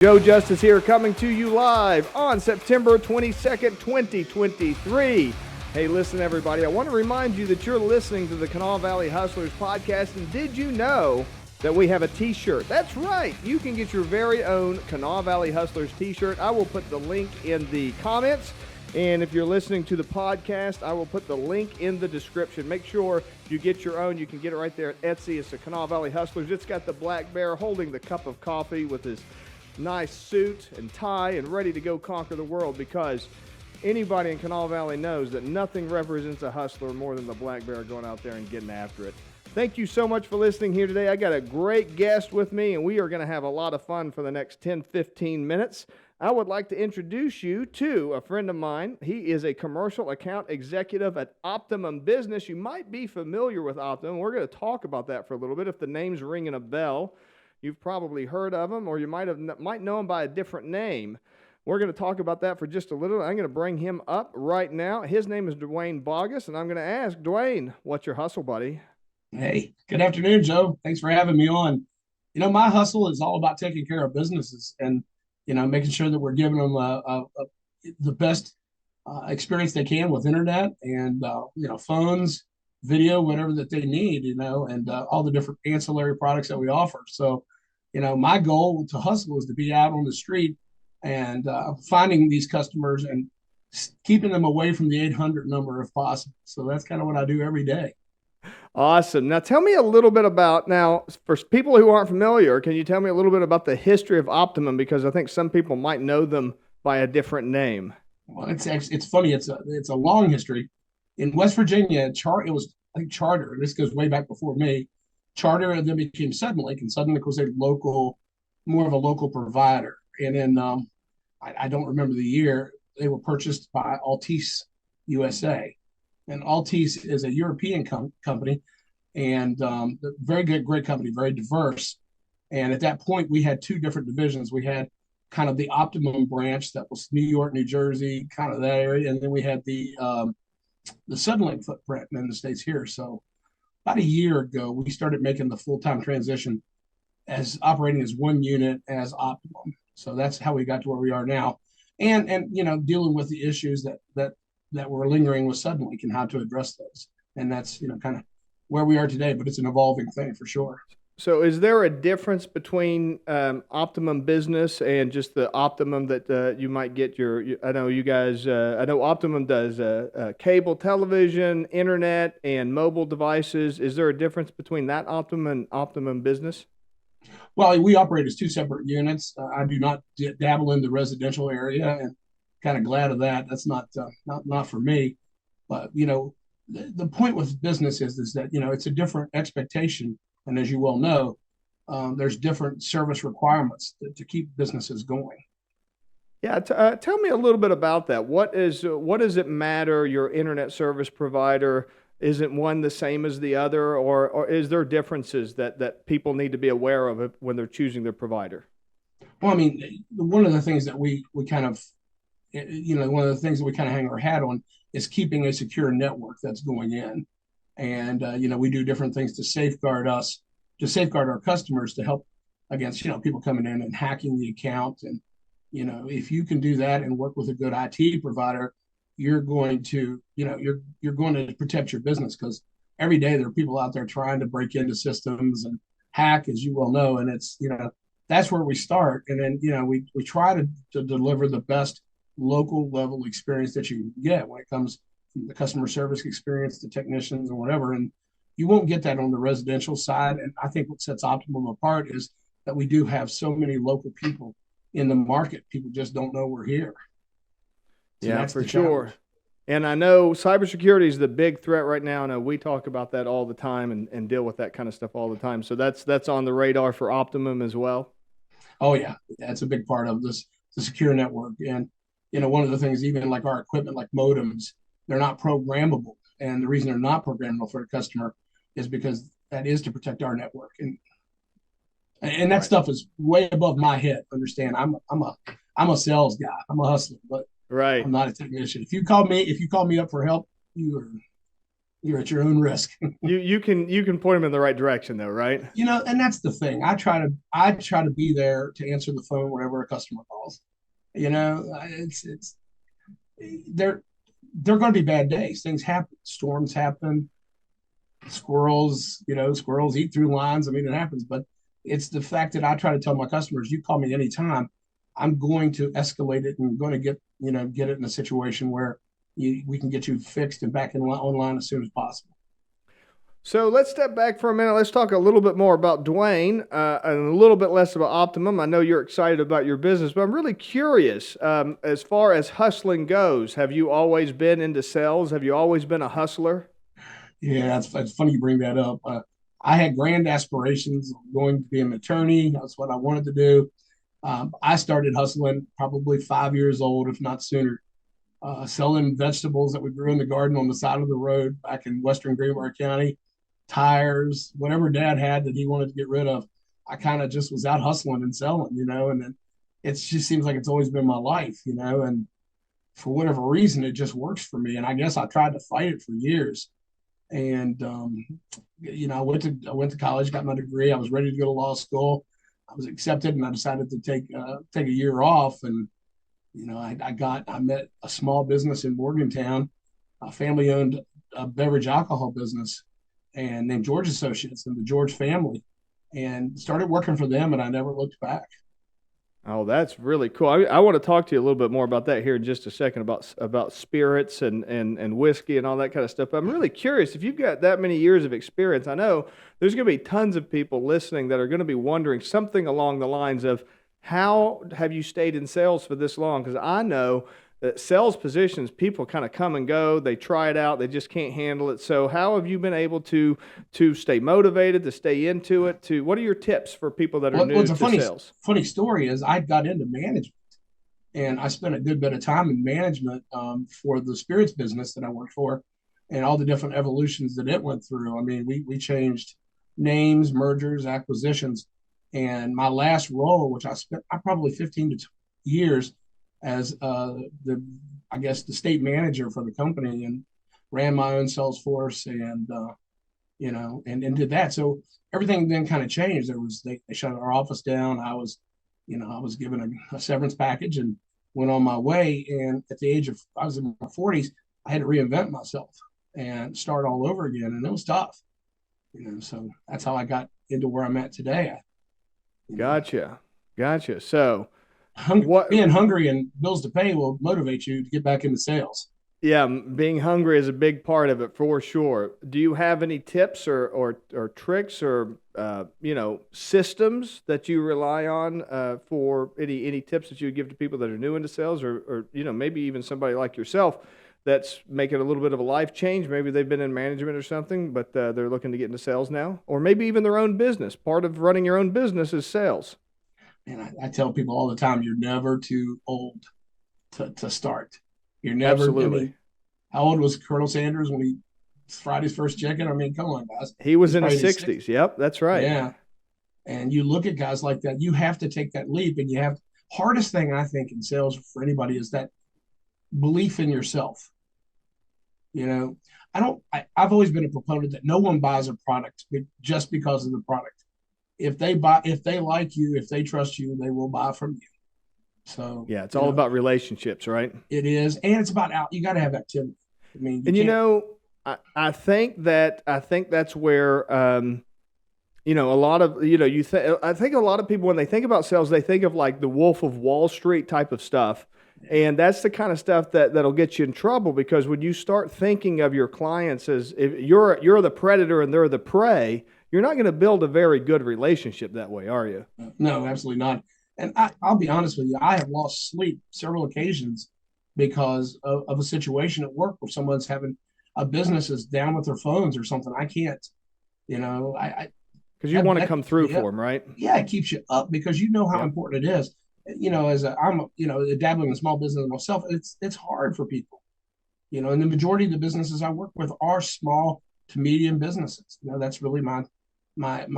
Joe Justice here, coming to you live on September 22nd, 2023. Hey, listen, everybody, I want to remind you that you're listening to the Kanawha Valley Hustlers podcast, and did you know that we have a t-shirt? That's right. You can get your very own Kanawha Valley Hustlers t-shirt. I will put the link in the comments, and if you're listening to the podcast, I will put the link in the description. Make sure you get your own. You can get it right there at Etsy. It's the Kanawha Valley Hustlers. It's got the black bear holding the cup of coffee with his nice suit and tie and ready to go conquer the world, because anybody in Kanawha Valley knows that nothing represents a hustler more than the black bear going out there and getting after it. Thank you so much for listening here today. I got a great guest with me, and we are going to have a lot of fun for the next 10-15 minutes. I would like to introduce you to a friend of mine. He is a commercial account executive at Optimum Business. You might be familiar with Optimum. We're going to talk about that for a little bit. If the name's ringing a bell, you've probably heard of them, or you might know him by a different name. We're going to talk about that for just a little. I'm going to bring him up right now. His name is Dwayne Boggess, and I'm going to ask, Dwayne, what's your hustle, buddy? Hey, good afternoon, Joe. Thanks for having me on. My hustle is all about taking care of businesses and, making sure that we're giving them the best experience they can with internet and, phones, video, whatever that they need, and all the different ancillary products that we offer. So, my goal to hustle is to be out on the street and finding these customers and keeping them away from the 800 number if possible. So that's kind of what I do every day. Awesome. Now tell me a little bit about, now for people who aren't familiar, can you tell me a little bit about the history of Optimum? Because I think some people might know them by a different name. Well, it's funny. It's a long history. In West Virginia, it was, I think, Charter. This goes way back before me. Charter, and then became Suddenlink, and Suddenlink was more of a local provider. And then I don't remember the year, they were purchased by Altice USA. And Altice is a European company, and very good, great company, very diverse. And at that point, we had two different divisions. We had kind of the Optimum branch that was New York, New Jersey, kind of that area, and then we had the Suddenlink footprint in the States here. So about a year ago, we started making the full-time transition as operating as one unit as Optimum. So that's how we got to where we are now. And dealing with the issues that were lingering with Suddenlink and how to address those. And that's, kind of where we are today, but it's an evolving thing for sure. So is there a difference between Optimum Business and just the Optimum that you might get I know you guys, I know Optimum does cable television, internet, and mobile devices. Is there a difference between that Optimum and Optimum Business? Well, we operate as two separate units. I do not dabble in the residential area, and kind of glad of that. That's not for me. But, the point with business is that, it's a different expectation. And as you well know, there's different service requirements to keep businesses going. Yeah, tell me a little bit about that. What does it matter, your internet service provider? Isn't one the same as the other, or is there differences that people need to be aware of when they're choosing their provider? Well, I mean, one of the things that we kind of, one of the things that we kind of hang our hat on is keeping a secure network that's going in. And, we do different things to safeguard our customers, to help against, people coming in and hacking the account. And, if you can do that and work with a good IT provider, you're going to, you're going to protect your business, because every day there are people out there trying to break into systems and hack, as you well know. And it's, that's where we start. And then, we try to deliver the best local level experience that you can get when it comes to the customer service experience, the technicians, or whatever. And you won't get that on the residential side. And I think what sets Optimum apart is that we do have so many local people in the market. People just don't know we're here. So yeah, for sure. And I know cybersecurity is the big threat right now. I know we talk about that all the time and deal with that kind of stuff all the time. So that's on the radar for Optimum as well. Oh yeah, that's a big part of this, the secure network. And one of the things, even like our equipment, like modems, they're not programmable. And the reason they're not programmable for a customer is because that is to protect our network. And that stuff is way above my head. Understand? I'm a sales guy. I'm a hustler, but right. I'm not a technician. If you call me up for help, you are You're at your own risk. You can point them in the right direction though, right? And that's the thing. I try to be there to answer the phone whenever a customer calls. It's there there are going to be bad days. Things happen. Storms happen. Squirrels eat through lines. I mean, it happens. But it's the fact that I try to tell my customers, you call me anytime, I'm going to escalate it and going to get it in a situation where we can get you fixed and back online as soon as possible. So let's step back for a minute. Let's talk a little bit more about Dwayne and a little bit less about Optimum. I know you're excited about your business, but I'm really curious as far as hustling goes. Have you always been into sales? Have you always been a hustler? Yeah, it's funny you bring that up. I had grand aspirations of going to be an attorney. That's what I wanted to do. I started hustling probably 5 years old, if not sooner, selling vegetables that we grew in the garden on the side of the road back in Western Greenbrier County, tires, whatever dad had that he wanted to get rid of. I kind of just was out hustling and selling, and then it just seems like it's always been my life, and for whatever reason, it just works for me. And I guess I tried to fight it for years. And I went to college, got my degree. I was ready to go to law school. I was accepted, and I decided to take a year off. And I met a small business in Morgantown, a family owned beverage alcohol business, and named George Associates and the George family, and started working for them. And I never looked back. Oh, that's really cool. I want to talk to you a little bit more about that here in just a second about spirits and whiskey and all that kind of stuff. But I'm really curious if you've got that many years of experience. I know there's going to be tons of people listening that are going to be wondering something along the lines of how have you stayed in sales for this long? Because I know that sales positions, people kind of come and go. They try it out. They just can't handle it. So how have you been able to stay motivated, to stay into it? What are your tips for people that are new to sales? Funny story is I got into management, and I spent a good bit of time in management for the spirits business that I worked for, and all the different evolutions that it went through. I mean, we changed names, mergers, acquisitions, and my last role, which I spent probably 15 to years as the state manager for the company, and ran my own sales force, and did that. So everything then kind of changed. They shut our office down. I was given a severance package and went on my way. And at the age of, I was in my 40s, I had to reinvent myself and start all over again. And it was tough, so that's how I got into where I'm at today. Gotcha. So being hungry and bills to pay will motivate you to get back into sales. Yeah, being hungry is a big part of it for sure. Do you have any tips or tricks or systems that you rely on for any tips that you would give to people that are new into sales, or maybe even somebody like yourself that's making a little bit of a life change? Maybe they've been in management or something, but they're looking to get into sales now, or maybe even their own business. Part of running your own business is sales. And I tell people all the time, you're never too old to start. You're never. Absolutely. I mean, how old was Colonel Sanders when he fried his first chicken? I mean, come on, guys. He was in his 60s. Yep, that's right. Yeah. And you look at guys like that, you have to take that leap, and hardest thing I think in sales for anybody is that belief in yourself. I've always been a proponent that no one buys a product just because of the product. If they like you, if they trust you, they will buy from you. So yeah, it's all about relationships, right? It is, and it's about you got to have activity. I mean, I think that's where a lot of I think a lot of people when they think about sales, they think of like the Wolf of Wall Street type of stuff. And that's the kind of stuff that'll get you in trouble, because when you start thinking of your clients as if you're the predator and they're the prey, you're not going to build a very good relationship that way, are you? No, absolutely not. And I'll be honest with you, I have lost sleep several occasions because of a situation at work where someone's having a business is down with their phones or something. I can't, because you want to come through for them, right? Yeah, it keeps you up because you know how important it is. I'm dabbling in small business myself, it's hard for people, and the majority of the businesses I work with are small to medium businesses. That's really my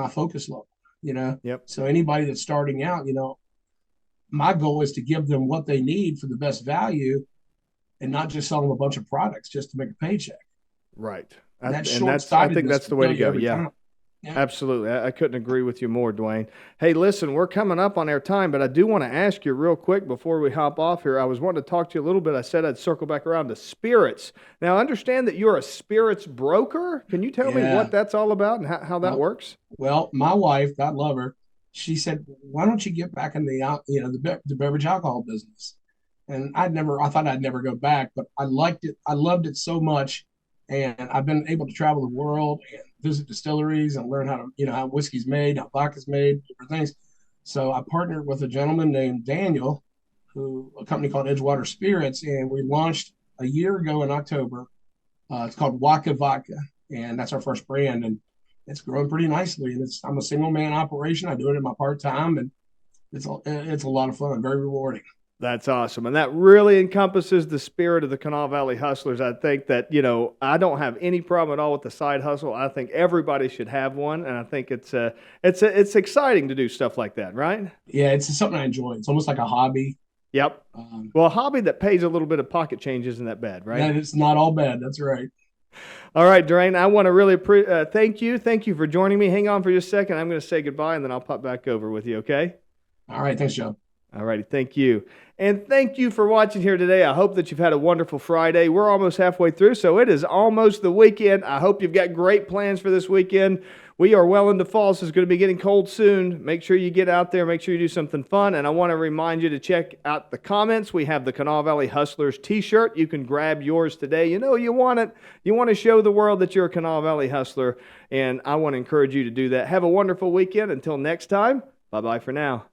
focus level. Yep. So anybody that's starting out, my goal is to give them what they need for the best value, and not just sell them a bunch of products just to make a paycheck. Right. That I think short-sightedness that's the will way kill to you go. every Yeah. time. Yeah. Absolutely. I couldn't agree with you more, Dwayne. Hey, listen, we're coming up on our time, but I do want to ask you real quick before we hop off here. I was wanting to talk to you a little bit. I said I'd circle back around to spirits. Now, I understand that you're a spirits broker. Can you tell me Yeah. what that's all about and how that Well, works? well, my wife, God love her, she said, "Why don't you get back in the beverage alcohol business?" And I thought I'd never go back, but I liked it. I loved it so much, and I've been able to travel the world and visit distilleries and learn how to, how whiskey's made, how vodka's made, different things. So I partnered with a gentleman named Daniel, a company called Edgewater Spirits, and we launched a year ago in October. It's called Wok of Vodka, and that's our first brand, and it's growing pretty nicely. And I'm a single man operation. I do it in my part time, and it's a lot of fun, very rewarding. That's awesome. And that really encompasses the spirit of the Kanawha Valley Hustlers. I think that, I don't have any problem at all with the side hustle. I think everybody should have one. And I think it's exciting to do stuff like that, right? Yeah, it's something I enjoy. It's almost like a hobby. Yep. Well, a hobby that pays a little bit of pocket change isn't that bad, right? That it's not all bad. That's right. All right, Dwayne, I want to really thank you. Thank you for joining me. Hang on for just a second. I'm going to say goodbye, and then I'll pop back over with you, okay? All right. Thanks, Joe. All righty. Thank you. And thank you for watching here today. I hope that you've had a wonderful Friday. We're almost halfway through, so it is almost the weekend. I hope you've got great plans for this weekend. We are well into fall, so it's going to be getting cold soon. Make sure you get out there. Make sure you do something fun. And I want to remind you to check out the comments. We have the Kanawha Valley Hustlers t-shirt. You can grab yours today. You know you want it. You want to show the world that you're a Kanawha Valley Hustler, and I want to encourage you to do that. Have a wonderful weekend. Until next time, bye-bye for now.